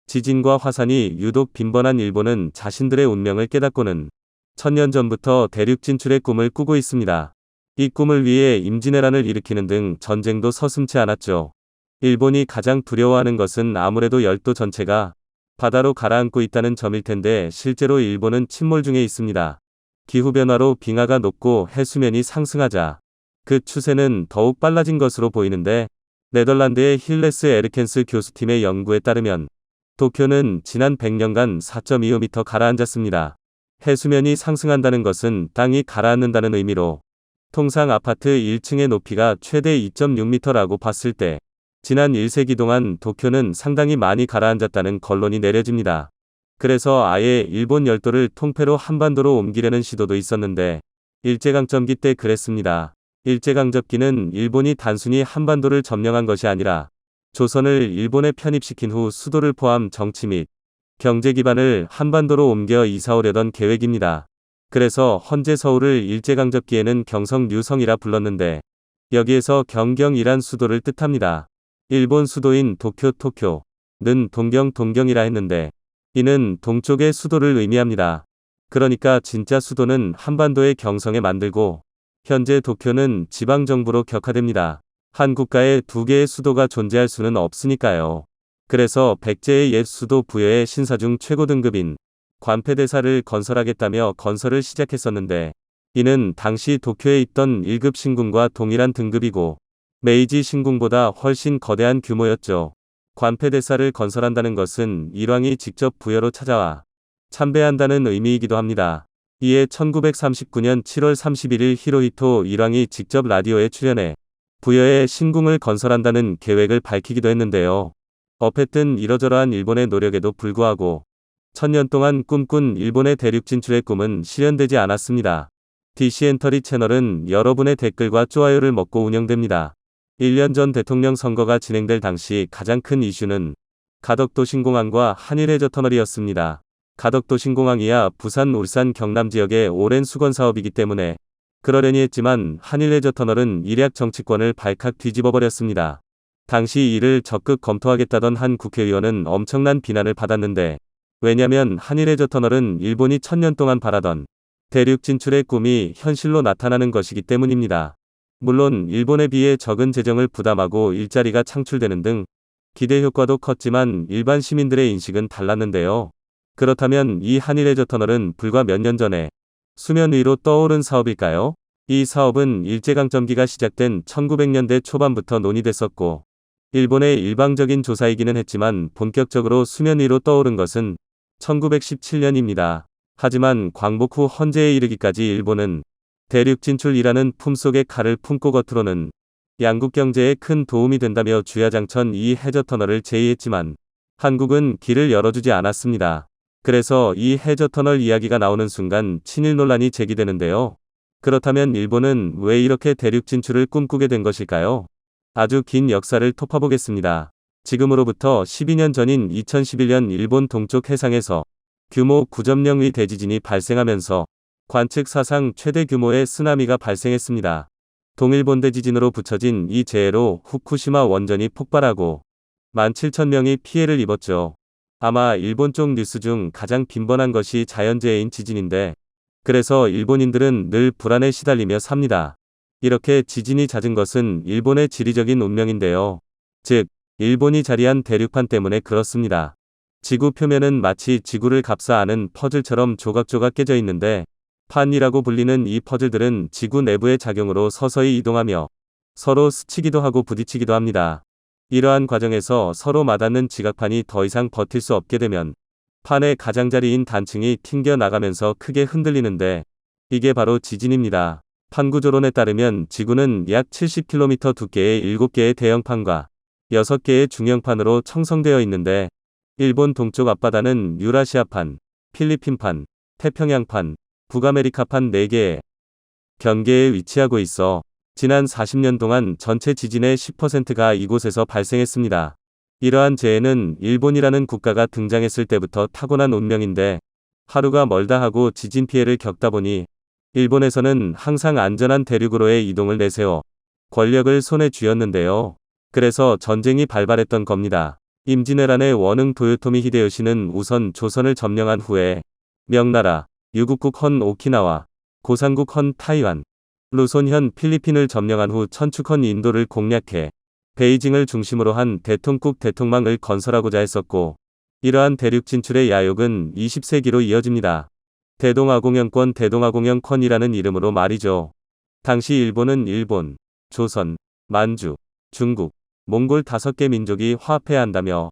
지진과 화산이 유독 빈번한 일본은 자신들의 운명을 깨닫고는 천년 전부터 대륙 진출의 꿈을 꾸고 있습니다. 이 꿈을 위해 임진왜란을 일으키는 등 전쟁도 서슴지 않았죠. 일본이 가장 두려워하는 것은 아무래도 열도 전체가 바다로 가라앉고 있다는 점일 텐데 실제로 일본은 침몰 중에 있습니다. 기후변화로 빙하가 녹고 해수면이 상승하자 그 추세는 더욱 빨라진 것으로 보이는데 네덜란드의 힐레스 에르켄스 교수팀의 연구에 따르면 도쿄는 지난 100년간 4.25m 가라앉았습니다. 해수면이 상승한다는 것은 땅이 가라앉는다는 의미로 통상 아파트 1층의 높이가 최대 2.6m라고 봤을 때 지난 1세기 동안 도쿄는 상당히 많이 가라앉았다는 결론이 내려집니다. 그래서 아예 일본 열도를 통째로 한반도로 옮기려는 시도도 있었는데 일제강점기 때 그랬습니다. 일제강점기는 일본이 단순히 한반도를 점령한 것이 아니라 조선을 일본에 편입시킨 후 수도를 포함 정치 및 경제 기반을 한반도로 옮겨 이사오려던 계획입니다. 그래서 헌재 서울을 일제강점기에는 경성류성이라 불렀는데 여기에서 경경이란 수도를 뜻합니다. 일본 수도인 도쿄는 동경이라 했는데 이는 동쪽의 수도를 의미합니다. 그러니까 진짜 수도는 한반도의 경성에 만들고 현재 도쿄는 지방정부로 격화됩니다. 한 국가에 두 개의 수도가 존재할 수는 없으니까요. 그래서 백제의 옛 수도 부여의 신사 중 최고 등급인 관페대사를 건설하겠다며 건설을 시작했었는데 이는 당시 도쿄에 있던 1급 신궁과 동일한 등급이고 메이지 신궁보다 훨씬 거대한 규모였죠. 관페대사를 건설한다는 것은 일왕이 직접 부여로 찾아와 참배한다는 의미이기도 합니다. 이에 1939년 7월 31일 히로히토 일왕이 직접 라디오에 출연해 부여에 신궁을 건설한다는 계획을 밝히기도 했는데요. 어쨌든 이러저러한 일본의 노력에도 불구하고 1000년 동안 꿈꾼 일본의 대륙 진출의 꿈은 실현되지 않았습니다. DC엔터리 채널은 여러분의 댓글과 좋아요를 먹고 운영됩니다. 1년 전 대통령 선거가 진행될 당시 가장 큰 이슈는 가덕도 신공항과 한일해저터널이었습니다. 가덕도 신공항이야 부산, 울산, 경남 지역의 오랜 수건 사업이기 때문에 그러려니 했지만 한일해저터널은 일약 정치권을 발칵 뒤집어버렸습니다. 당시 이를 적극 검토하겠다던 한 국회의원은 엄청난 비난을 받았는데 왜냐면 한일해저터널은 일본이 1000년 동안 바라던 대륙 진출의 꿈이 현실로 나타나는 것이기 때문입니다. 물론 일본에 비해 적은 재정을 부담하고 일자리가 창출되는 등 기대 효과도 컸지만 일반 시민들의 인식은 달랐는데요. 그렇다면 이 한일해저터널은 불과 몇 년 전에 수면 위로 떠오른 사업일까요? 이 사업은 일제강점기가 시작된 1900년대 초반부터 논의됐었고 일본의 일방적인 조사이기는 했지만 본격적으로 수면 위로 떠오른 것은 1917년입니다. 하지만 광복 후 헌재에 이르기까지 일본은 대륙 진출이라는 품속의 칼을 품고 겉으로는 양국 경제에 큰 도움이 된다며 주야장천 이 해저터널을 제의했지만 한국은 길을 열어주지 않았습니다. 그래서 이 해저터널 이야기가 나오는 순간 친일 논란이 제기되는데요. 그렇다면 일본은 왜 이렇게 대륙 진출을 꿈꾸게 된 것일까요? 아주 긴 역사를 톱어보겠습니다. 지금으로부터 12년 전인 2011년 일본 동쪽 해상에서 규모 9.0의 대지진이 발생하면서 관측 사상 최대 규모의 쓰나미가 발생했습니다. 동일본 대지진으로 붙여진 이 재해로 후쿠시마 원전이 폭발하고 17,000명이 피해를 입었죠. 아마 일본 쪽 뉴스 중 가장 빈번한 것이 자연재해인 지진인데 그래서 일본인들은 늘 불안에 시달리며 삽니다. 이렇게 지진이 잦은 것은 일본의 지리적인 운명인데요. 즉, 일본이 자리한 대륙판 때문에 그렇습니다. 지구 표면은 마치 지구를 감싸안은 퍼즐처럼 조각조각 깨져 있는데 판이라고 불리는 이 퍼즐들은 지구 내부의 작용으로 서서히 이동하며 서로 스치기도 하고 부딪히기도 합니다. 이러한 과정에서 서로 맞닿는 지각판이 더 이상 버틸 수 없게 되면 판의 가장자리인 단층이 튕겨 나가면서 크게 흔들리는데 이게 바로 지진입니다. 판구조론에 따르면 지구는 약 70km 두께의 7개의 대형판과 6개의 중형판으로 형성되어 있는데 일본 동쪽 앞바다는 유라시아판, 필리핀판, 태평양판, 북아메리카판 4개의 경계에 위치하고 있어 지난 40년 동안 전체 지진의 10%가 이곳에서 발생했습니다. 이러한 재해는 일본이라는 국가가 등장했을 때부터 타고난 운명인데 하루가 멀다 하고 지진 피해를 겪다 보니 일본에서는 항상 안전한 대륙으로의 이동을 내세워 권력을 손에 쥐었는데요. 그래서 전쟁이 발발했던 겁니다. 임진왜란의 원흥 도요토미 히데요시는 우선 조선을 점령한 후에 명나라, 유국국 헌 오키나와, 고상국 헌 타이완, 루손 현 필리핀을 점령한 후 천축 헌 인도를 공략해 베이징을 중심으로 한 대통국 대통망을 건설하고자 했었고, 이러한 대륙 진출의 야욕은 20세기로 이어집니다. 대동아공영권 대동아공영권이라는 이름으로 말이죠. 당시 일본은 일본, 조선, 만주, 중국, 몽골 5개 민족이 화합해야 한다며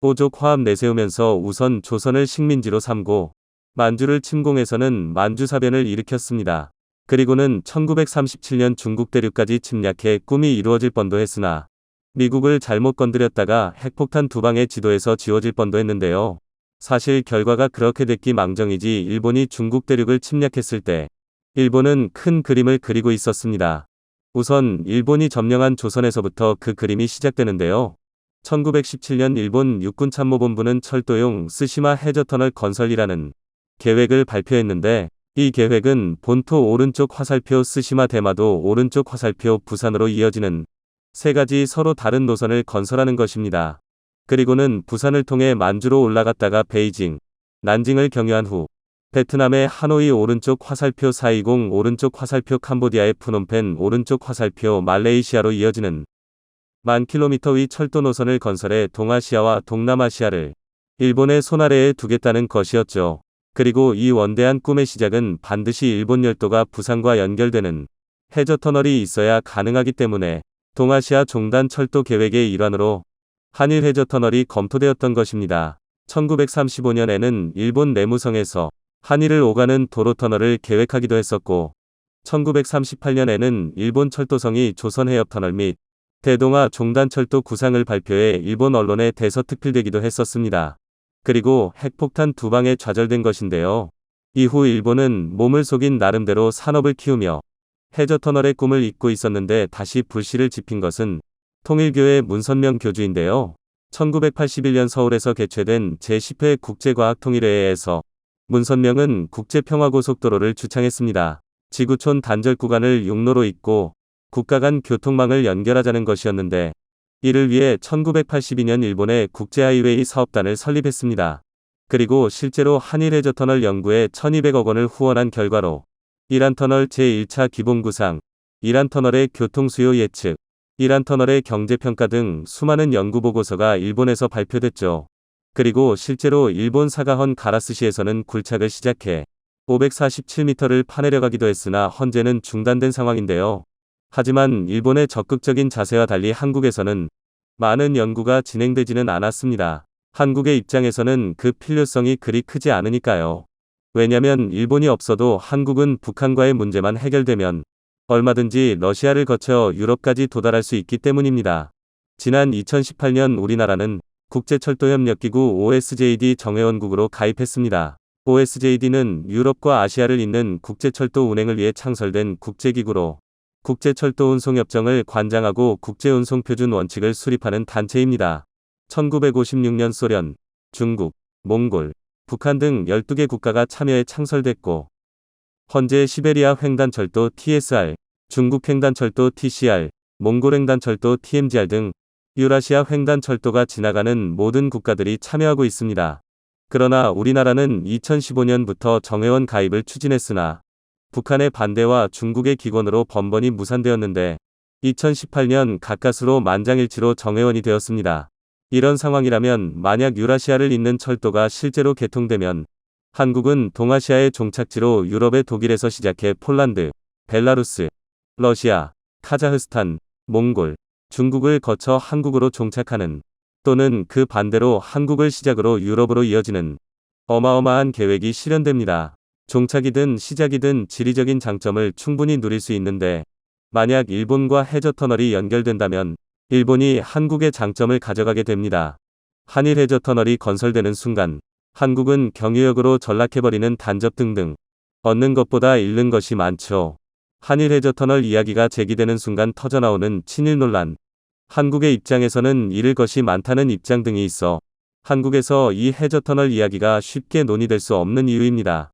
오족 화합 내세우면서 우선 조선을 식민지로 삼고 만주를 침공해서는 만주사변을 일으켰습니다. 그리고는 1937년 중국 대륙까지 침략해 꿈이 이루어질 뻔도 했으나 미국을 잘못 건드렸다가 핵폭탄 2방의 지도에서 지워질 뻔도 했는데요. 사실 결과가 그렇게 됐기 망정이지 일본이 중국 대륙을 침략했을 때 일본은 큰 그림을 그리고 있었습니다. 우선 일본이 점령한 조선에서부터 그 그림이 시작되는데요. 1917년 일본 육군참모본부는 철도용 스시마 해저터널 건설이라는 계획을 발표했는데, 이 계획은 본토 오른쪽 화살표 스시마 대마도 오른쪽 화살표 부산으로 이어지는 3가지 서로 다른 노선을 건설하는 것입니다. 그리고는 부산을 통해 만주로 올라갔다가 베이징, 난징을 경유한 후 베트남의 하노이 오른쪽 화살표 420 오른쪽 화살표 캄보디아의 프놈펜 오른쪽 화살표 말레이시아로 이어지는 10,000km 위 철도 노선을 건설해 동아시아와 동남아시아를 일본의 손아래에 두겠다는 것이었죠. 그리고 이 원대한 꿈의 시작은 반드시 일본 열도가 부산과 연결되는 해저터널이 있어야 가능하기 때문에 동아시아 종단 철도 계획의 일환으로 한일 해저터널이 검토되었던 것입니다. 1935년에는 일본 내무성에서 한일을 오가는 도로터널을 계획하기도 했었고, 1938년에는 일본 철도성이 조선해협터널 및 대동아 종단철도 구상을 발표해 일본 언론에 대서특필되기도 했었습니다. 그리고 핵폭탄 2방에 좌절된 것인데요. 이후 일본은 몸을 속인 나름대로 산업을 키우며 해저터널의 꿈을 잇고 있었는데 다시 불씨를 지핀 것은 통일교의 문선명 교주인데요. 1981년 서울에서 개최된 제10회 국제과학통일회의에서 문선명은 국제평화고속도로를 주창했습니다. 지구촌 단절 구간을 육로로 잇고 국가 간 교통망을 연결하자는 것이었는데, 이를 위해 1982년 일본의 국제하이웨이 사업단을 설립했습니다. 그리고 실제로 한일 해저터널 연구에 1200억 원을 후원한 결과로 이란터널 제1차 기본구상, 이란터널의 교통수요 예측, 이란터널의 경제평가 등 수많은 연구보고서가 일본에서 발표됐죠. 그리고 실제로 일본 사가헌 가라스시에서는 굴착을 시작해 547m를 파내려가기도 했으나 현재는 중단된 상황인데요. 하지만 일본의 적극적인 자세와 달리 한국에서는 많은 연구가 진행되지는 않았습니다. 한국의 입장에서는 그 필요성이 그리 크지 않으니까요. 왜냐면 일본이 없어도 한국은 북한과의 문제만 해결되면 얼마든지 러시아를 거쳐 유럽까지 도달할 수 있기 때문입니다. 지난 2018년 우리나라는 국제철도협력기구 OSJD 정회원국으로 가입했습니다. OSJD는 유럽과 아시아를 잇는 국제철도 운행을 위해 창설된 국제기구로 국제철도운송협정을 관장하고 국제운송표준 원칙을 수립하는 단체입니다. 1956년 소련, 중국, 몽골, 북한 등 12개 국가가 참여해 창설됐고, 현재 시베리아 횡단철도 TSR, 중국 횡단철도 TCR, 몽골 횡단철도 TMGR 등 유라시아 횡단철도가 지나가는 모든 국가들이 참여하고 있습니다. 그러나 우리나라는 2015년부터 정회원 가입을 추진했으나 북한의 반대와 중국의 기권으로 번번이 무산되었는데 2018년 가까스로 만장일치로 정회원이 되었습니다. 이런 상황이라면 만약 유라시아를 잇는 철도가 실제로 개통되면 한국은 동아시아의 종착지로 유럽의 독일에서 시작해 폴란드, 벨라루스, 러시아, 카자흐스탄, 몽골, 중국을 거쳐 한국으로 종착하는, 또는 그 반대로 한국을 시작으로 유럽으로 이어지는 어마어마한 계획이 실현됩니다. 종착이든 시작이든 지리적인 장점을 충분히 누릴 수 있는데, 만약 일본과 해저터널이 연결된다면 일본이 한국의 장점을 가져가게 됩니다. 한일 해저터널이 건설되는 순간 한국은 경유역으로 전락해버리는 단접 등등 얻는 것보다 잃는 것이 많죠. 한일 해저터널 이야기가 제기되는 순간 터져나오는 친일 논란, 한국의 입장에서는 잃을 것이 많다는 입장 등이 있어 한국에서 이 해저터널 이야기가 쉽게 논의될 수 없는 이유입니다.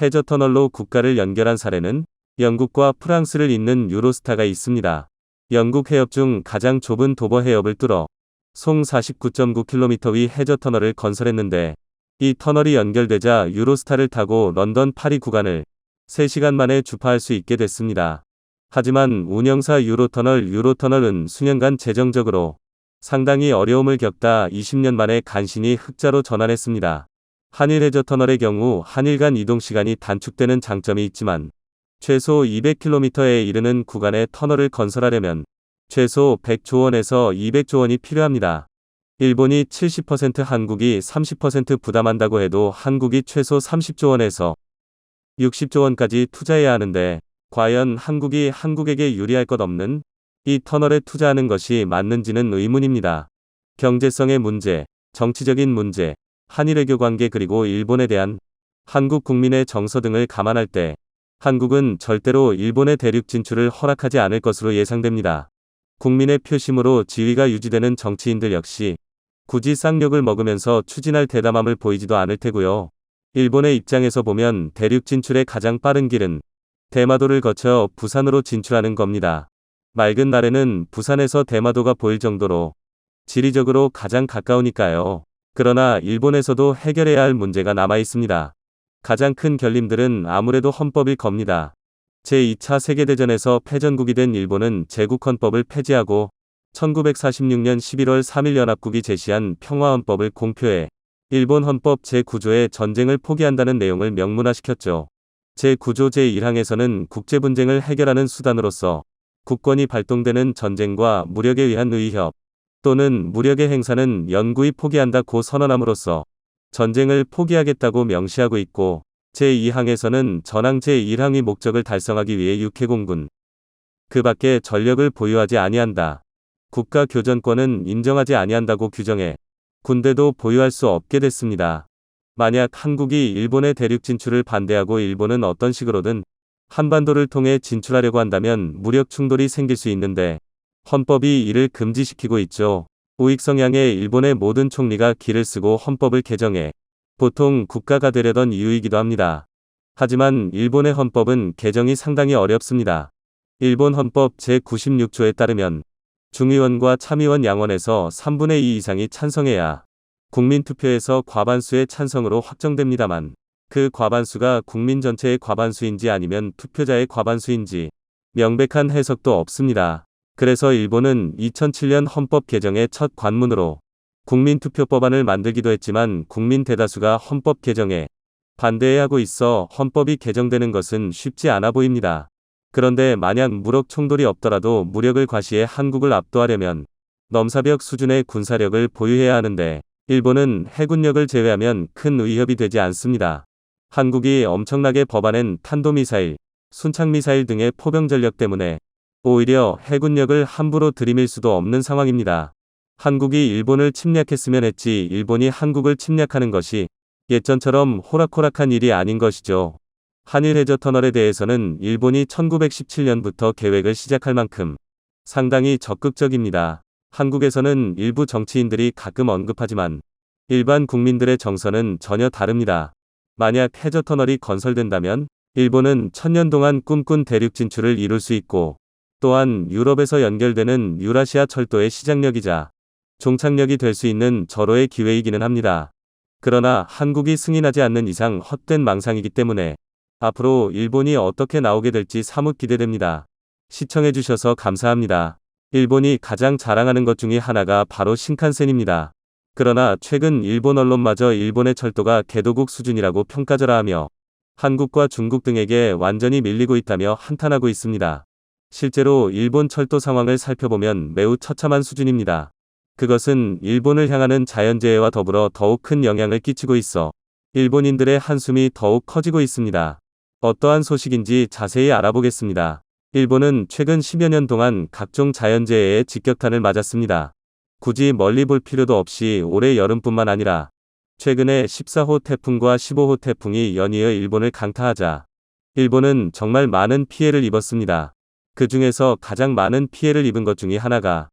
해저터널로 국가를 연결한 사례는 영국과 프랑스를 잇는 유로스타가 있습니다. 영국 해협 중 가장 좁은 도버 해협을 뚫어 송 49.9km 위 해저 터널을 건설했는데 이 터널이 연결되자 유로스타를 타고 런던 파리 구간을 3시간 만에 주파할 수 있게 됐습니다. 하지만 운영사 유로터널은 수년간 재정적으로 상당히 어려움을 겪다 20년 만에 간신히 흑자로 전환했습니다. 한일 해저 터널의 경우 한일 간 이동 시간이 단축되는 장점이 있지만 최소 200km에 이르는 구간의 터널을 건설하려면 최소 100조 원에서 200조 원이 필요합니다. 일본이 70%, 한국이 30% 부담한다고 해도 한국이 최소 30조 원에서 60조 원까지 투자해야 하는데 과연 한국이 한국에게 유리할 것 없는 이 터널에 투자하는 것이 맞는지는 의문입니다. 경제성의 문제, 정치적인 문제, 한일 외교 관계 그리고 일본에 대한 한국 국민의 정서 등을 감안할 때 한국은 절대로 일본의 대륙 진출을 허락하지 않을 것으로 예상됩니다. 국민의 표심으로 지위가 유지되는 정치인들 역시 굳이 쌍욕을 먹으면서 추진할 대담함을 보이지도 않을 테고요. 일본의 입장에서 보면 대륙 진출의 가장 빠른 길은 대마도를 거쳐 부산으로 진출하는 겁니다. 맑은 날에는 부산에서 대마도가 보일 정도로 지리적으로 가장 가까우니까요. 그러나 일본에서도 해결해야 할 문제가 남아 있습니다. 가장 큰 결림들은 아무래도 헌법일 겁니다. 제2차 세계대전에서 패전국이 된 일본은 제국헌법을 폐지하고 1946년 11월 3일 연합국이 제시한 평화헌법을 공표해 일본 헌법 제9조에 전쟁을 포기한다는 내용을 명문화시켰죠. 제9조 제1항에서는 국제분쟁을 해결하는 수단으로서 국권이 발동되는 전쟁과 무력에 의한 의협 또는 무력의 행사는 영구히 포기한다고 선언함으로써 전쟁을 포기하겠다고 명시하고 있고 제2항에서는 전항 제1항의 목적을 달성하기 위해 육해공군 그 밖에 전력을 보유하지 아니한다. 국가 교전권은 인정하지 아니한다고 규정해 군대도 보유할 수 없게 됐습니다. 만약 한국이 일본의 대륙 진출을 반대하고 일본은 어떤 식으로든 한반도를 통해 진출하려고 한다면 무력 충돌이 생길 수 있는데 헌법이 이를 금지시키고 있죠. 우익 성향의 일본의 모든 총리가 기를 쓰고 헌법을 개정해 보통 국가가 되려던 이유이기도 합니다. 하지만 일본의 헌법은 개정이 상당히 어렵습니다. 일본 헌법 제96조에 따르면 중의원과 참의원 양원에서 3분의 2 이상이 찬성해야 국민투표에서 과반수의 찬성으로 확정됩니다만 그 과반수가 국민 전체의 과반수인지 아니면 투표자의 과반수인지 명백한 해석도 없습니다. 그래서 일본은 2007년 헌법 개정의 첫 관문으로 국민투표법안을 만들기도 했지만 국민 대다수가 헌법 개정에 반대해야 하고 있어 헌법이 개정되는 것은 쉽지 않아 보입니다. 그런데 만약 무력 충돌이 없더라도 무력을 과시해 한국을 압도하려면 넘사벽 수준의 군사력을 보유해야 하는데 일본은 해군력을 제외하면 큰 위협이 되지 않습니다. 한국이 엄청나게 법안엔 탄도미사일, 순창미사일 등의 포병 전력 때문에 오히려 해군력을 함부로 들이밀 수도 없는 상황입니다. 한국이 일본을 침략했으면 했지 일본이 한국을 침략하는 것이 예전처럼 호락호락한 일이 아닌 것이죠. 한일 해저 터널에 대해서는 일본이 1917년부터 계획을 시작할 만큼 상당히 적극적입니다. 한국에서는 일부 정치인들이 가끔 언급하지만 일반 국민들의 정서는 전혀 다릅니다. 만약 해저 터널이 건설된다면 일본은 1000년 동안 꿈꾼 대륙 진출을 이룰 수 있고 또한 유럽에서 연결되는 유라시아 철도의 시작역이자 종착역이 될 수 있는 절호의 기회이기는 합니다. 그러나 한국이 승인하지 않는 이상 헛된 망상이기 때문에 앞으로 일본이 어떻게 나오게 될지 사뭇 기대됩니다. 시청해주셔서 감사합니다. 일본이 가장 자랑하는 것 중에 하나가 바로 신칸센입니다. 그러나 최근 일본 언론마저 일본의 철도가 개도국 수준이라고 평가절하 하며 한국과 중국 등에게 완전히 밀리고 있다며 한탄하고 있습니다. 실제로 일본 철도 상황을 살펴보면 매우 처참한 수준입니다. 그것은 일본을 향하는 자연재해와 더불어 더욱 큰 영향을 끼치고 있어 일본인들의 한숨이 더욱 커지고 있습니다. 어떠한 소식인지 자세히 알아보겠습니다. 일본은 최근 10여 년 동안 각종 자연재해에 직격탄을 맞았습니다. 굳이 멀리 볼 필요도 없이 올해 여름뿐만 아니라 최근에 14호 태풍과 15호 태풍이 연이어 일본을 강타하자 일본은 정말 많은 피해를 입었습니다. 그 중에서 가장 많은 피해를 입은 것 중에 하나가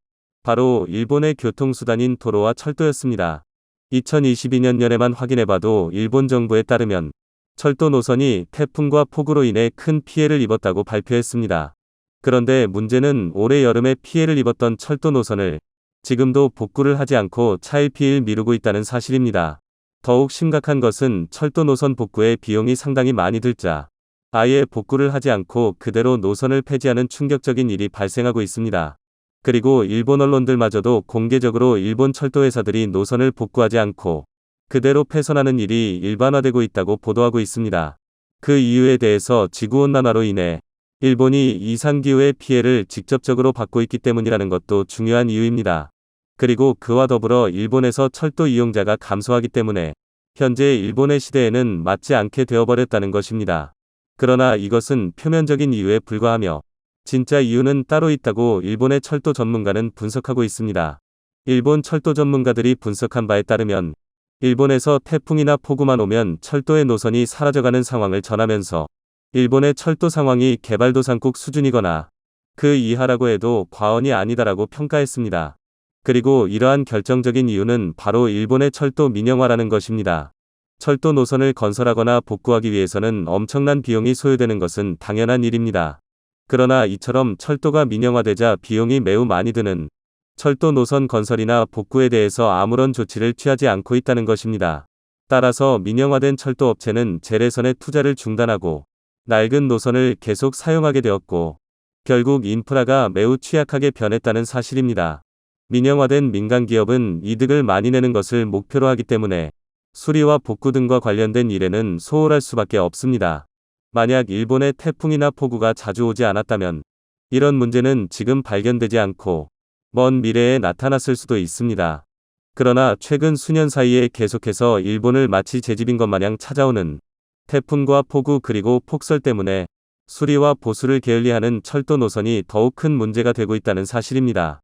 바로 일본의 교통수단인 도로와 철도였습니다. 2022년 년에만 확인해봐도 일본 정부에 따르면 철도 노선이 태풍과 폭우로 인해 큰 피해를 입었다고 발표했습니다. 그런데 문제는 올해 여름에 피해를 입었던 철도 노선을 지금도 복구를 하지 않고 차일피일 미루고 있다는 사실입니다. 더욱 심각한 것은 철도 노선 복구에 비용이 상당히 많이 들자 아예 복구를 하지 않고 그대로 노선을 폐지하는 충격적인 일이 발생하고 있습니다. 그리고 일본 언론들마저도 공개적으로 일본 철도회사들이 노선을 복구하지 않고 그대로 폐선하는 일이 일반화되고 있다고 보도하고 있습니다. 그 이유에 대해서 지구온난화로 인해 일본이 이상기후의 피해를 직접적으로 받고 있기 때문이라는 것도 중요한 이유입니다. 그리고 그와 더불어 일본에서 철도 이용자가 감소하기 때문에 현재 일본의 시대에는 맞지 않게 되어버렸다는 것입니다. 그러나 이것은 표면적인 이유에 불과하며 진짜 이유는 따로 있다고 일본의 철도 전문가는 분석하고 있습니다. 일본 철도 전문가들이 분석한 바에 따르면 일본에서 태풍이나 폭우만 오면 철도의 노선이 사라져가는 상황을 전하면서 일본의 철도 상황이 개발도상국 수준이거나 그 이하라고 해도 과언이 아니다라고 평가했습니다. 그리고 이러한 결정적인 이유는 바로 일본의 철도 민영화라는 것입니다. 철도 노선을 건설하거나 복구하기 위해서는 엄청난 비용이 소요되는 것은 당연한 일입니다. 그러나 이처럼 철도가 민영화되자 비용이 매우 많이 드는 철도 노선 건설이나 복구에 대해서 아무런 조치를 취하지 않고 있다는 것입니다. 따라서 민영화된 철도 업체는 재래선의 투자를 중단하고 낡은 노선을 계속 사용하게 되었고 결국 인프라가 매우 취약하게 변했다는 사실입니다. 민영화된 민간기업은 이득을 많이 내는 것을 목표로 하기 때문에 수리와 복구 등과 관련된 일에는 소홀할 수밖에 없습니다. 만약 일본의 태풍이나 폭우가 자주 오지 않았다면 이런 문제는 지금 발견되지 않고 먼 미래에 나타났을 수도 있습니다. 그러나 최근 수년 사이에 계속해서 일본을 마치 제집인 것 마냥 찾아오는 태풍과 폭우 그리고 폭설 때문에 수리와 보수를 게을리하는 철도 노선이 더욱 큰 문제가 되고 있다는 사실입니다.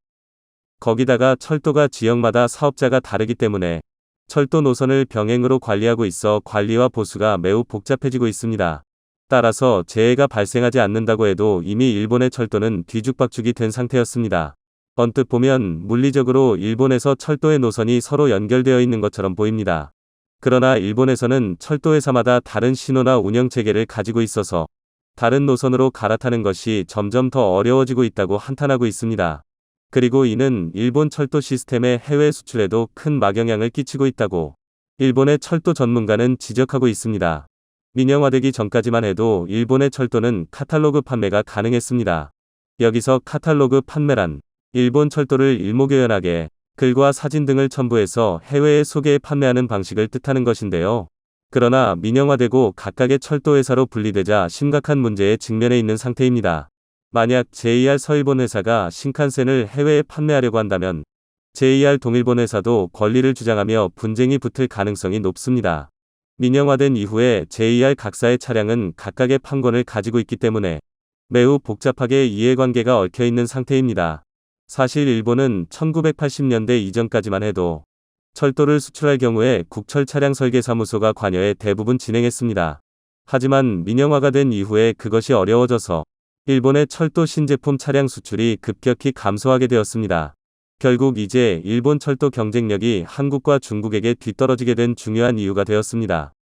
거기다가 철도가 지역마다 사업자가 다르기 때문에 철도 노선을 병행으로 관리하고 있어 관리와 보수가 매우 복잡해지고 있습니다. 따라서 재해가 발생하지 않는다고 해도 이미 일본의 철도는 뒤죽박죽이 된 상태였습니다. 언뜻 보면 물리적으로 일본에서 철도의 노선이 서로 연결되어 있는 것처럼 보입니다. 그러나 일본에서는 철도회사마다 다른 신호나 운영체계를 가지고 있어서 다른 노선으로 갈아타는 것이 점점 더 어려워지고 있다고 한탄하고 있습니다. 그리고 이는 일본 철도 시스템의 해외 수출에도 큰 막영향을 끼치고 있다고 일본의 철도 전문가는 지적하고 있습니다. 민영화되기 전까지만 해도 일본의 철도는 카탈로그 판매가 가능했습니다. 여기서 카탈로그 판매란 일본 철도를 일목요연하게 글과 사진 등을 첨부해서 해외에 소개해 판매하는 방식을 뜻하는 것인데요. 그러나 민영화되고 각각의 철도회사로 분리되자 심각한 문제에 직면해 있는 상태입니다. 만약 JR 서일본 회사가 신칸센을 해외에 판매하려고 한다면 JR 동일본 회사도 권리를 주장하며 분쟁이 붙을 가능성이 높습니다. 민영화된 이후에 JR 각사의 차량은 각각의 판권을 가지고 있기 때문에 매우 복잡하게 이해관계가 얽혀있는 상태입니다. 사실 일본은 1980년대 이전까지만 해도 철도를 수출할 경우에 국철차량설계사무소가 관여해 대부분 진행했습니다. 하지만 민영화가 된 이후에 그것이 어려워져서 일본의 철도 신제품 차량 수출이 급격히 감소하게 되었습니다. 결국 이제 일본 철도 경쟁력이 한국과 중국에게 뒤떨어지게 된 중요한 이유가 되었습니다.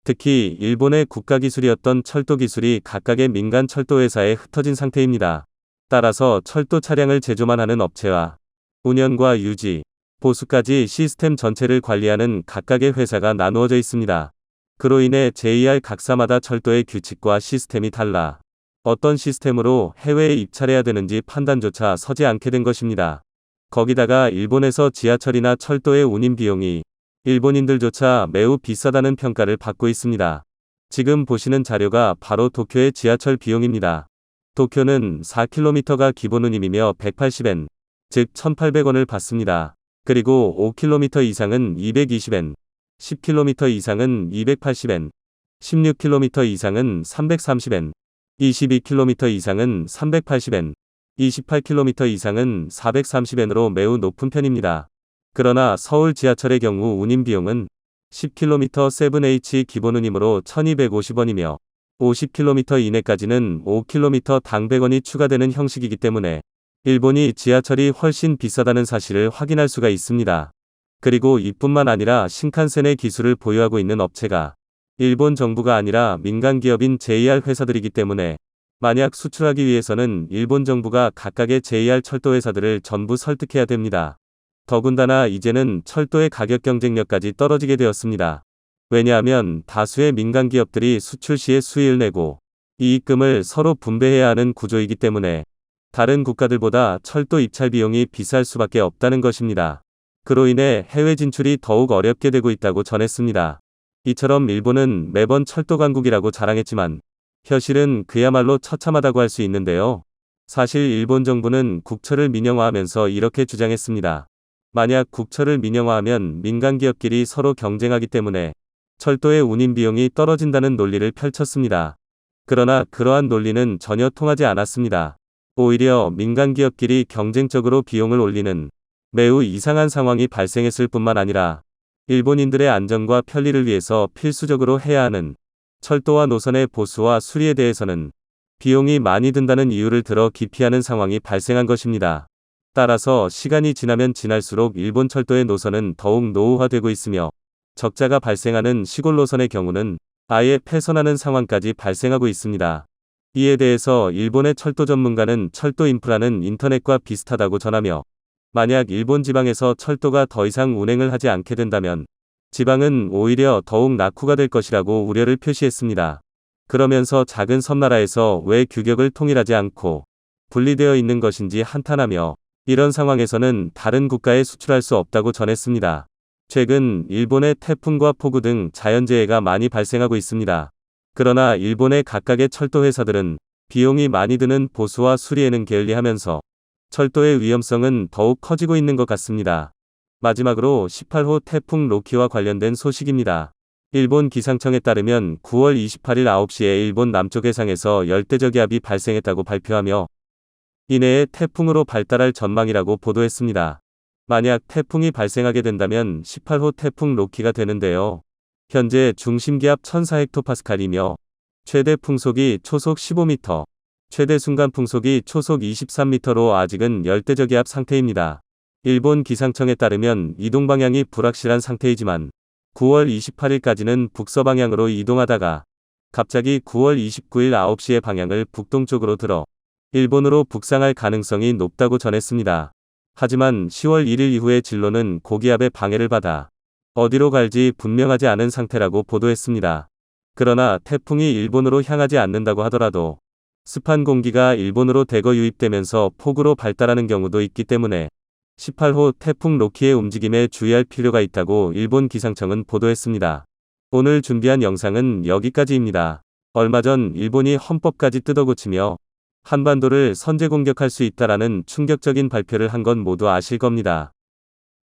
특히 일본의 국가기술이었던 철도 기술이 각각의 민간 철도회사에 흩어진 상태입니다. 따라서 철도 차량을 제조만 하는 업체와 운영과 유지, 보수까지 시스템 전체를 관리하는 각각의 회사가 나누어져 있습니다. 그로 인해 JR 각사마다 철도의 규칙과 시스템이 달라 어떤 시스템으로 해외에 입찰해야 되는지 판단조차 서지 않게 된 것입니다. 거기다가 일본에서 지하철이나 철도의 운임 비용이 일본인들조차 매우 비싸다는 평가를 받고 있습니다. 지금 보시는 자료가 바로 도쿄의 지하철 비용입니다. 도쿄는 4km가 기본 운임이며 180엔, 즉 1,800원을 받습니다. 그리고 5km 이상은 220엔, 10km 이상은 280엔, 16km 이상은 330엔, 22km 이상은 380엔, 28km 이상은 430엔으로 매우 높은 편입니다. 그러나 서울 지하철의 경우 운임 비용은 10km 7H 기본 운임으로 1250원이며 50km 이내까지는 5km 당 100원이 추가되는 형식이기 때문에 일본이 지하철이 훨씬 비싸다는 사실을 확인할 수가 있습니다. 그리고 이뿐만 아니라 신칸센의 기술을 보유하고 있는 업체가 일본 정부가 아니라 민간 기업인 JR 회사들이기 때문에 만약 수출하기 위해서는 일본 정부가 각각의 JR 철도 회사들을 전부 설득해야 됩니다. 더군다나 이제는 철도의 가격 경쟁력까지 떨어지게 되었습니다. 왜냐하면 다수의 민간 기업들이 수출 시에 수익을 내고 이익금을 서로 분배해야 하는 구조이기 때문에 다른 국가들보다 철도 입찰 비용이 비쌀 수밖에 없다는 것입니다. 그로 인해 해외 진출이 더욱 어렵게 되고 있다고 전했습니다. 이처럼 일본은 매번 철도 강국이라고 자랑했지만 현실은 그야말로 처참하다고 할 수 있는데요. 사실 일본 정부는 국철을 민영화하면서 이렇게 주장했습니다. 만약 국철을 민영화하면 민간 기업끼리 서로 경쟁하기 때문에 철도의 운임 비용이 떨어진다는 논리를 펼쳤습니다. 그러나 그러한 논리는 전혀 통하지 않았습니다. 오히려 민간 기업끼리 경쟁적으로 비용을 올리는 매우 이상한 상황이 발생했을 뿐만 아니라 일본인들의 안전과 편리를 위해서 필수적으로 해야 하는 철도와 노선의 보수와 수리에 대해서는 비용이 많이 든다는 이유를 들어 기피하는 상황이 발생한 것입니다. 따라서 시간이 지나면 지날수록 일본 철도의 노선은 더욱 노후화되고 있으며 적자가 발생하는 시골 노선의 경우는 아예 폐선하는 상황까지 발생하고 있습니다. 이에 대해서 일본의 철도 전문가는 철도 인프라는 인터넷과 비슷하다고 전하며 만약 일본 지방에서 철도가 더 이상 운행을 하지 않게 된다면 지방은 오히려 더욱 낙후가 될 것이라고 우려를 표시했습니다. 그러면서 작은 섬나라에서 왜 규격을 통일하지 않고 분리되어 있는 것인지 한탄하며 이런 상황에서는 다른 국가에 수출할 수 없다고 전했습니다. 최근 일본의 태풍과 폭우 등 자연재해가 많이 발생하고 있습니다. 그러나 일본의 각각의 철도 회사들은 비용이 많이 드는 보수와 수리에는 게을리하면서 철도의 위험성은 더욱 커지고 있는 것 같습니다. 마지막으로 18호 태풍 로키와 관련된 소식입니다. 일본 기상청에 따르면 9월 28일 9시에 일본 남쪽 해상에서 열대저기압이 발생했다고 발표하며 이내에 태풍으로 발달할 전망이라고 보도했습니다. 만약 태풍이 발생하게 된다면 18호 태풍 로키가 되는데요. 현재 중심기압 1004헥토파스칼이며 최대 풍속이 초속 15m, 최대 순간 풍속이 초속 23m로 아직은 열대저기압 상태입니다. 일본 기상청에 따르면 이동 방향이 불확실한 상태이지만 9월 28일까지는 북서방향으로 이동하다가 갑자기 9월 29일 9시에 방향을 북동쪽으로 들어 일본으로 북상할 가능성이 높다고 전했습니다. 하지만 10월 1일 이후의 진로는 고기압의 방해를 받아 어디로 갈지 분명하지 않은 상태라고 보도했습니다. 그러나 태풍이 일본으로 향하지 않는다고 하더라도 습한 공기가 일본으로 대거 유입되면서 폭우로 발달하는 경우도 있기 때문에 18호 태풍 로키의 움직임에 주의할 필요가 있다고 일본 기상청은 보도했습니다. 오늘 준비한 영상은 여기까지입니다. 얼마 전 일본이 헌법까지 뜯어고치며 한반도를 선제 공격할 수 있다라는 충격적인 발표를 한 건 모두 아실 겁니다.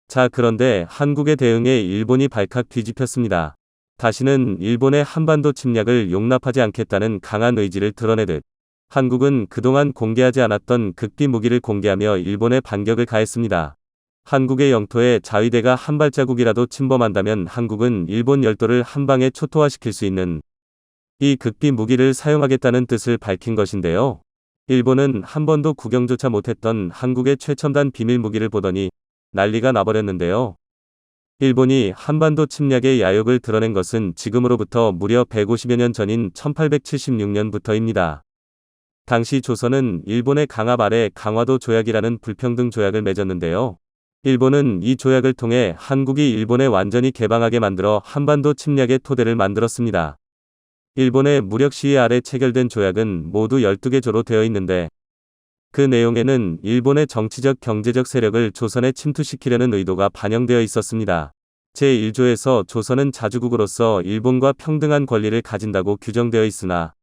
자, 그런데 한국의 대응에 일본이 발칵 뒤집혔습니다. 다시는 일본의 한반도 침략을 용납하지 않겠다는 강한 의지를 드러내듯 한국은 그동안 공개하지 않았던 극비 무기를 공개하며 일본에 반격을 가했습니다. 한국의 영토에 자위대가 한 발자국이라도 침범한다면 한국은 일본 열도를 한 방에 초토화시킬 수 있는 이 극비 무기를 사용하겠다는 뜻을 밝힌 것인데요. 일본은 한 번도 구경조차 못했던 한국의 최첨단 비밀 무기를 보더니 난리가 나버렸는데요. 일본이 한반도 침략의 야욕을 드러낸 것은 지금으로부터 무려 150여 년 전인 1876년부터입니다. 당시 조선은 일본의 강압 아래 강화도 조약이라는 불평등 조약을 맺었는데요. 일본은 이 조약을 통해 한국이 일본에 완전히 개방하게 만들어 한반도 침략의 토대를 만들었습니다. 일본의 무력 시위 아래 체결된 조약은 모두 12개 조로 되어 있는데 그 내용에는 일본의 정치적 경제적 세력을 조선에 침투시키려는 의도가 반영되어 있었습니다. 제1조에서 조선은 자주국으로서 일본과 평등한 권리를 가진다고 규정되어 있으나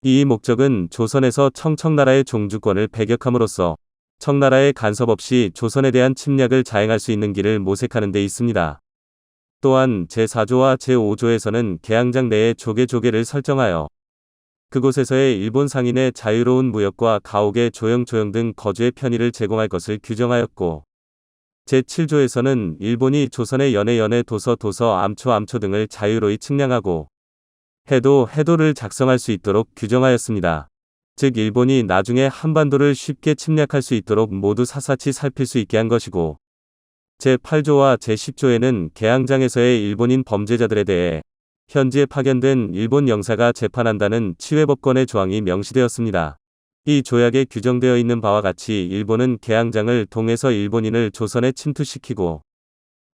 이 목적은 조선에서 청나라의 종주권을 배격함으로써 청나라의 간섭 없이 조선에 대한 침략을 자행할 수 있는 길을 모색하는 데 있습니다. 또한 제4조와 제5조에서는 계양장 내에 조계를 설정하여 그곳에서의 일본 상인의 자유로운 무역과 가옥의 조영 등 거주의 편의를 제공할 것을 규정하였고 제7조에서는 일본이 조선의 연해 도서 암초 등을 자유로이 측량하고 해도를 작성할 수 있도록 규정하였습니다. 즉 일본이 나중에 한반도를 쉽게 침략할 수 있도록 모두 샅샅이 살필 수 있게 한 것이고 제8조와 제10조에는 계양장에서의 일본인 범죄자들에 대해 현지에 파견된 일본 영사가 재판한다는 치외법권의 조항이 명시되었습니다. 이 조약에 규정되어 있는 바와 같이 일본은 개항장을 동해서 일본인을 조선에 침투시키고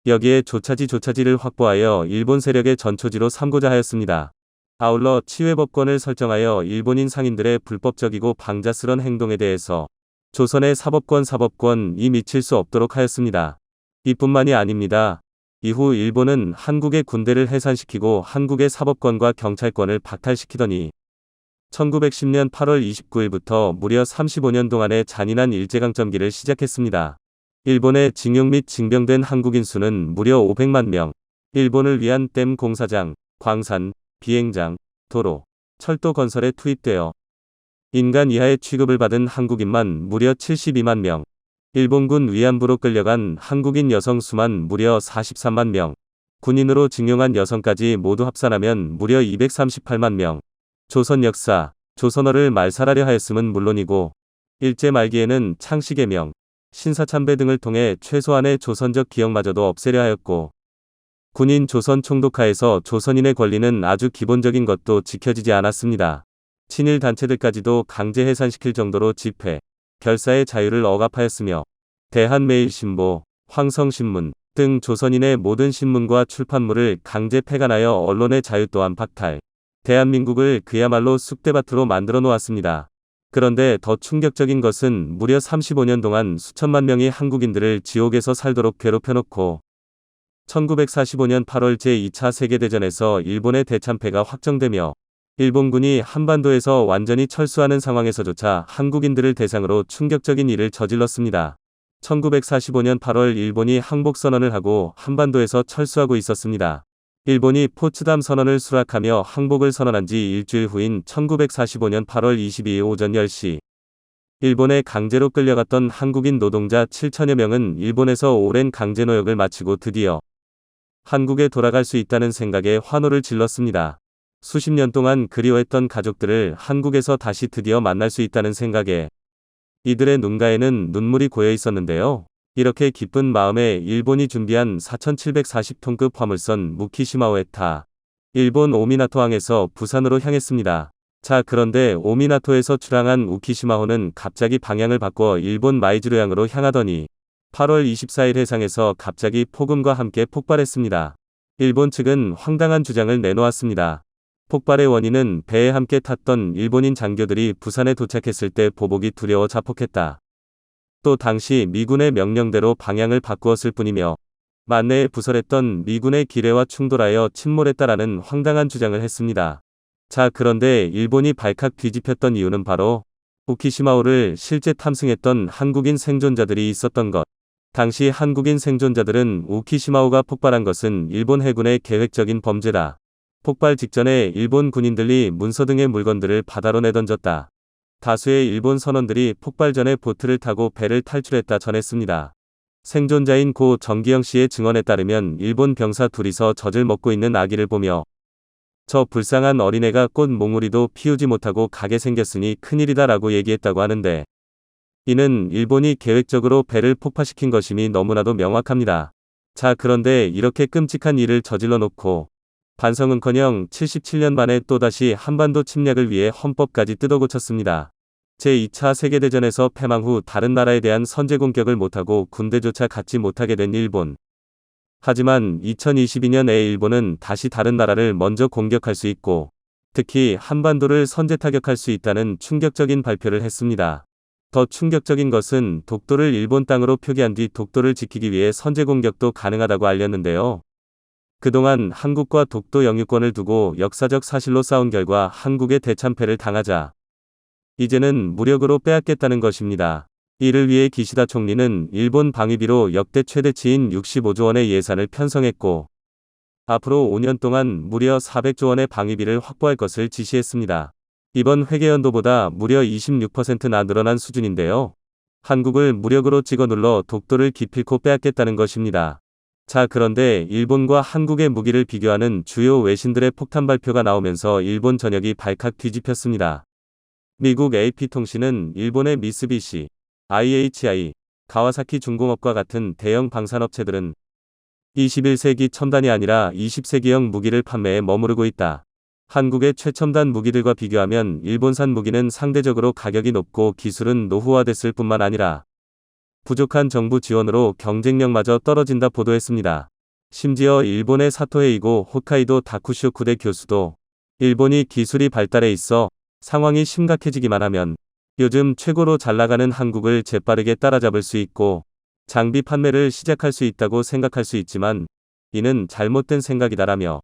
여기에 조차지를 확보하여 일본 세력의 전초지로 삼고자 하였습니다. 아울러 치외법권을 설정하여 일본인 상인들의 불법적이고 방자스런 행동에 대해서 조선의 사법권이 미칠 수 없도록 하였습니다. 이뿐만이 아닙니다. 이후 일본은 한국의 군대를 해산시키고 한국의 사법권과 경찰권을 박탈시키더니 1910년 8월 29일부터 무려 35년 동안의 잔인한 일제강점기를 시작했습니다. 일본에 징용 및 징병된 한국인 수는 무려 500만 명. 일본을 위한 댐 공사장, 광산, 비행장, 도로, 철도 건설에 투입되어 인간 이하의 취급을 받은 한국인만 무려 72만 명. 일본군 위안부로 끌려간 한국인 여성 수만 무려 43만 명. 군인으로 징용한 여성까지 모두 합산하면 무려 238만 명. 조선 역사, 조선어를 말살하려 하였음은 물론이고 일제 말기에는 창씨개명, 신사참배 등을 통해 최소한의 조선적 기억마저도 없애려 하였고 군인 조선 총독하에서 조선인의 권리는 아주 기본적인 것도 지켜지지 않았습니다. 친일 단체들까지도 강제 해산시킬 정도로 집회, 결사의 자유를 억압하였으며 대한매일신보, 황성신문 등 조선인의 모든 신문과 출판물을 강제 폐간하여 언론의 자유 또한 박탈, 대한민국을 그야말로 쑥대밭으로 만들어 놓았습니다. 그런데 더 충격적인 것은 무려 35년 동안 수천만 명의 한국인들을 지옥에서 살도록 괴롭혀놓고 1945년 8월 제2차 세계대전에서 일본의 대참패가 확정되며 일본군이 한반도에서 완전히 철수하는 상황에서조차 한국인들을 대상으로 충격적인 일을 저질렀습니다. 1945년 8월 일본이 항복선언을 하고 한반도에서 철수하고 있었습니다. 일본이 포츠담 선언을 수락하며 항복을 선언한 지 일주일 후인 1945년 8월 22일 오전 10시 일본에 강제로 끌려갔던 한국인 노동자 7천여 명은 일본에서 오랜 강제노역을 마치고 드디어 한국에 돌아갈 수 있다는 생각에 환호를 질렀습니다. 수십 년 동안 그리워했던 가족들을 한국에서 다시 드디어 만날 수 있다는 생각에 이들의 눈가에는 눈물이 고여 있었는데요. 이렇게 기쁜 마음에 일본이 준비한 4,740톤급 화물선 무키시마오에 일본 오미나토항에서 부산으로 향했습니다. 자, 그런데 오미나토에서 출항한 우키시마호는 갑자기 방향을 바꿔 일본 마이즈루양으로 향하더니 8월 24일 해상에서 갑자기 폭음과 함께 폭발했습니다. 일본 측은 황당한 주장을 내놓았습니다. 폭발의 원인은 배에 함께 탔던 일본인 장교들이 부산에 도착했을 때 보복이 두려워 자폭했다. 또 당시 미군의 명령대로 방향을 바꾸었을 뿐이며 만내에 부설했던 미군의 기뢰와 충돌하여 침몰했다라는 황당한 주장을 했습니다. 자, 그런데 일본이 발칵 뒤집혔던 이유는 바로 우키시마호를 실제 탐승했던 한국인 생존자들이 있었던 것. 당시 한국인 생존자들은 우키시마호가 폭발한 것은 일본 해군의 계획적인 범죄다. 폭발 직전에 일본 군인들이 문서 등의 물건들을 바다로 내던졌다. 다수의 일본 선원들이 폭발 전에 보트를 타고 배를 탈출했다 전했습니다. 생존자인 고 정기영 씨의 증언에 따르면 일본 병사 둘이서 젖을 먹고 있는 아기를 보며 저 불쌍한 어린애가 꽃 몽우리도 피우지 못하고 가게 생겼으니 큰일이다 라고 얘기했다고 하는데 이는 일본이 계획적으로 배를 폭파시킨 것임이 너무나도 명확합니다. 자, 그런데 이렇게 끔찍한 일을 저질러 놓고 반성은커녕 77년 만에 또다시 한반도 침략을 위해 헌법까지 뜯어고쳤습니다. 제2차 세계대전에서 패망 후 다른 나라에 대한 선제 공격을 못하고 군대조차 갖지 못하게 된 일본. 하지만 2022년에 일본은 다시 다른 나라를 먼저 공격할 수 있고 특히 한반도를 선제 타격할 수 있다는 충격적인 발표를 했습니다. 더 충격적인 것은 독도를 일본 땅으로 표기한 뒤 독도를 지키기 위해 선제 공격도 가능하다고 알렸는데요. 그동안 한국과 독도 영유권을 두고 역사적 사실로 싸운 결과 한국의 대참패를 당하자 이제는 무력으로 빼앗겠다는 것입니다. 이를 위해 기시다 총리는 일본 방위비로 역대 최대치인 65조 원의 예산을 편성했고 앞으로 5년 동안 무려 400조 원의 방위비를 확보할 것을 지시했습니다. 이번 회계연도보다 무려 26%나 늘어난 수준인데요. 한국을 무력으로 찍어눌러 독도를 기필코 빼앗겠다는 것입니다. 자, 그런데 일본과 한국의 무기를 비교하는 주요 외신들의 폭탄 발표가 나오면서 일본 전역이 발칵 뒤집혔습니다. 미국 AP통신은 일본의 미쓰비시, IHI, 가와사키 중공업과 같은 대형 방산업체들은 21세기 첨단이 아니라 20세기형 무기를 판매에 머무르고 있다. 한국의 최첨단 무기들과 비교하면 일본산 무기는 상대적으로 가격이 높고 기술은 노후화됐을 뿐만 아니라 부족한 정부 지원으로 경쟁력마저 떨어진다 보도했습니다. 심지어 일본의 사토헤이고 홋카이도 다쿠쇼쿠대 교수도 일본이 기술이 발달해 있어 상황이 심각해지기만 하면 요즘 최고로 잘나가는 한국을 재빠르게 따라잡을 수 있고 장비 판매를 시작할 수 있다고 생각할 수 있지만 이는 잘못된 생각이다라며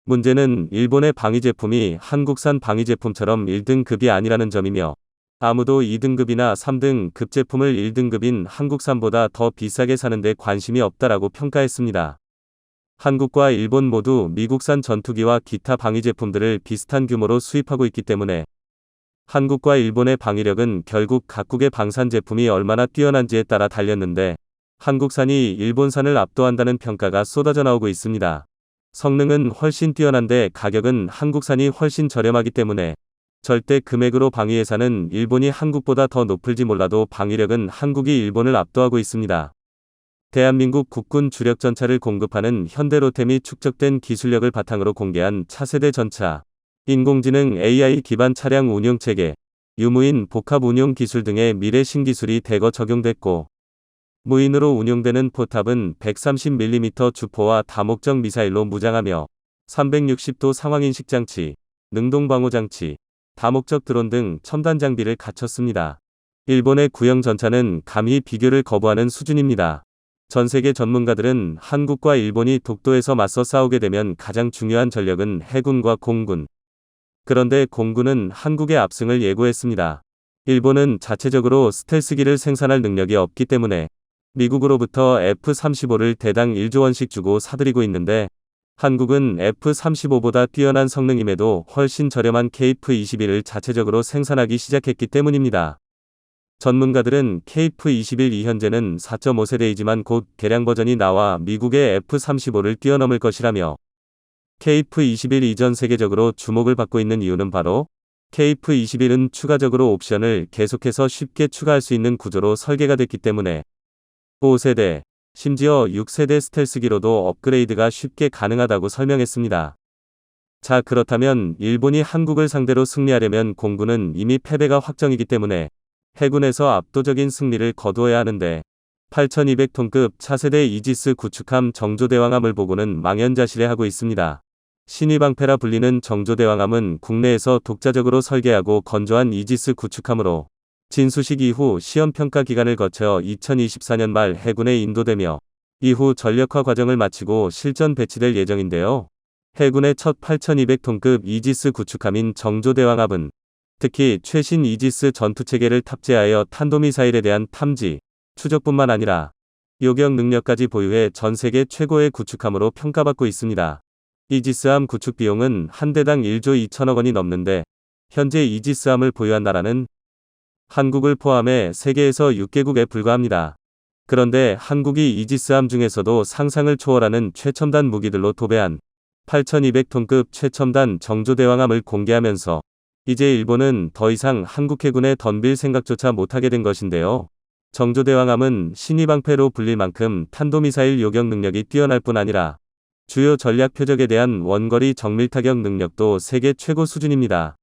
문제는 일본의 방위 제품이 한국산 방위 제품처럼 1등급이 아니라는 점이며 아무도 2등급이나 3등급 제품을 1등급인 한국산보다 더 비싸게 사는데 관심이 없다라고 평가했습니다. 한국과 일본 모두 미국산 전투기와 기타 방위 제품들을 비슷한 규모로 수입하고 있기 때문에 한국과 일본의 방위력은 결국 각국의 방산 제품이 얼마나 뛰어난지에 따라 달렸는데 한국산이 일본산을 압도한다는 평가가 쏟아져 나오고 있습니다. 성능은 훨씬 뛰어난데 가격은 한국산이 훨씬 저렴하기 때문에 절대 금액으로 방위 예산은 일본이 한국보다 더 높을지 몰라도 방위력은 한국이 일본을 압도하고 있습니다. 대한민국 국군 주력 전차를 공급하는 현대로템이 축적된 기술력을 바탕으로 공개한 차세대 전차, 인공지능 AI 기반 차량 운용체계, 유무인 복합 운용 기술 등의 미래 신기술이 대거 적용됐고 무인으로 운용되는 포탑은 130mm 주포와 다목적 미사일로 무장하며 360도 상황인식 장치, 능동방호 장치, 다목적 드론 등 첨단 장비를 갖췄습니다. 일본의 구형 전차는 감히 비교를 거부하는 수준입니다. 전 세계 전문가들은 한국과 일본이 독도에서 맞서 싸우게 되면 가장 중요한 전력은 해군과 공군. 그런데 공군은 한국의 압승을 예고했습니다. 일본은 자체적으로 스텔스기를 생산할 능력이 없기 때문에 미국으로부터 F-35를 대당 1조 원씩 주고 사들이고 있는데 한국은 F-35보다 뛰어난 성능임에도 훨씬 저렴한 KF-21을 자체적으로 생산하기 시작했기 때문입니다. 전문가들은 KF-21이 현재는 4.5세대이지만 곧 개량 버전이 나와 미국의 F-35를 뛰어넘을 것이라며 KF-21 이전 세계적으로 주목을 받고 있는 이유는 바로 KF-21은 추가적으로 옵션을 계속해서 쉽게 추가할 수 있는 구조로 설계가 됐기 때문에 5세대, 심지어 6세대 스텔스기로도 업그레이드가 쉽게 가능하다고 설명했습니다. 자, 그렇다면 일본이 한국을 상대로 승리하려면 공군은 이미 패배가 확정이기 때문에 해군에서 압도적인 승리를 거두어야 하는데 8200톤급 차세대 이지스 구축함 정조대왕함을 보고는 망연자실해하고 있습니다. 신의방패라 불리는 정조대왕함은 국내에서 독자적으로 설계하고 건조한 이지스 구축함으로 진수식 이후 시험평가 기간을 거쳐 2024년 말 해군에 인도되며 이후 전력화 과정을 마치고 실전 배치될 예정인데요. 해군의 첫 8200톤급 이지스 구축함인 정조대왕함은 특히 최신 이지스 전투체계를 탑재하여 탄도미사일에 대한 탐지, 추적뿐만 아니라 요격 능력까지 보유해 전 세계 최고의 구축함으로 평가받고 있습니다. 이지스함 구축 비용은 한 대당 1조 2천억 원이 넘는데 현재 이지스함을 보유한 나라는 한국을 포함해 세계에서 6개국에 불과합니다. 그런데 한국이 이지스함 중에서도 상상을 초월하는 최첨단 무기들로 도배한 8200톤급 최첨단 정조대왕함을 공개하면서 이제 일본은 더 이상 한국 해군에 덤빌 생각조차 못하게 된 것인데요. 정조대왕함은 신의방패로 불릴 만큼 탄도미사일 요격 능력이 뛰어날 뿐 아니라 주요 전략 표적에 대한 원거리 정밀타격 능력도 세계 최고 수준입니다.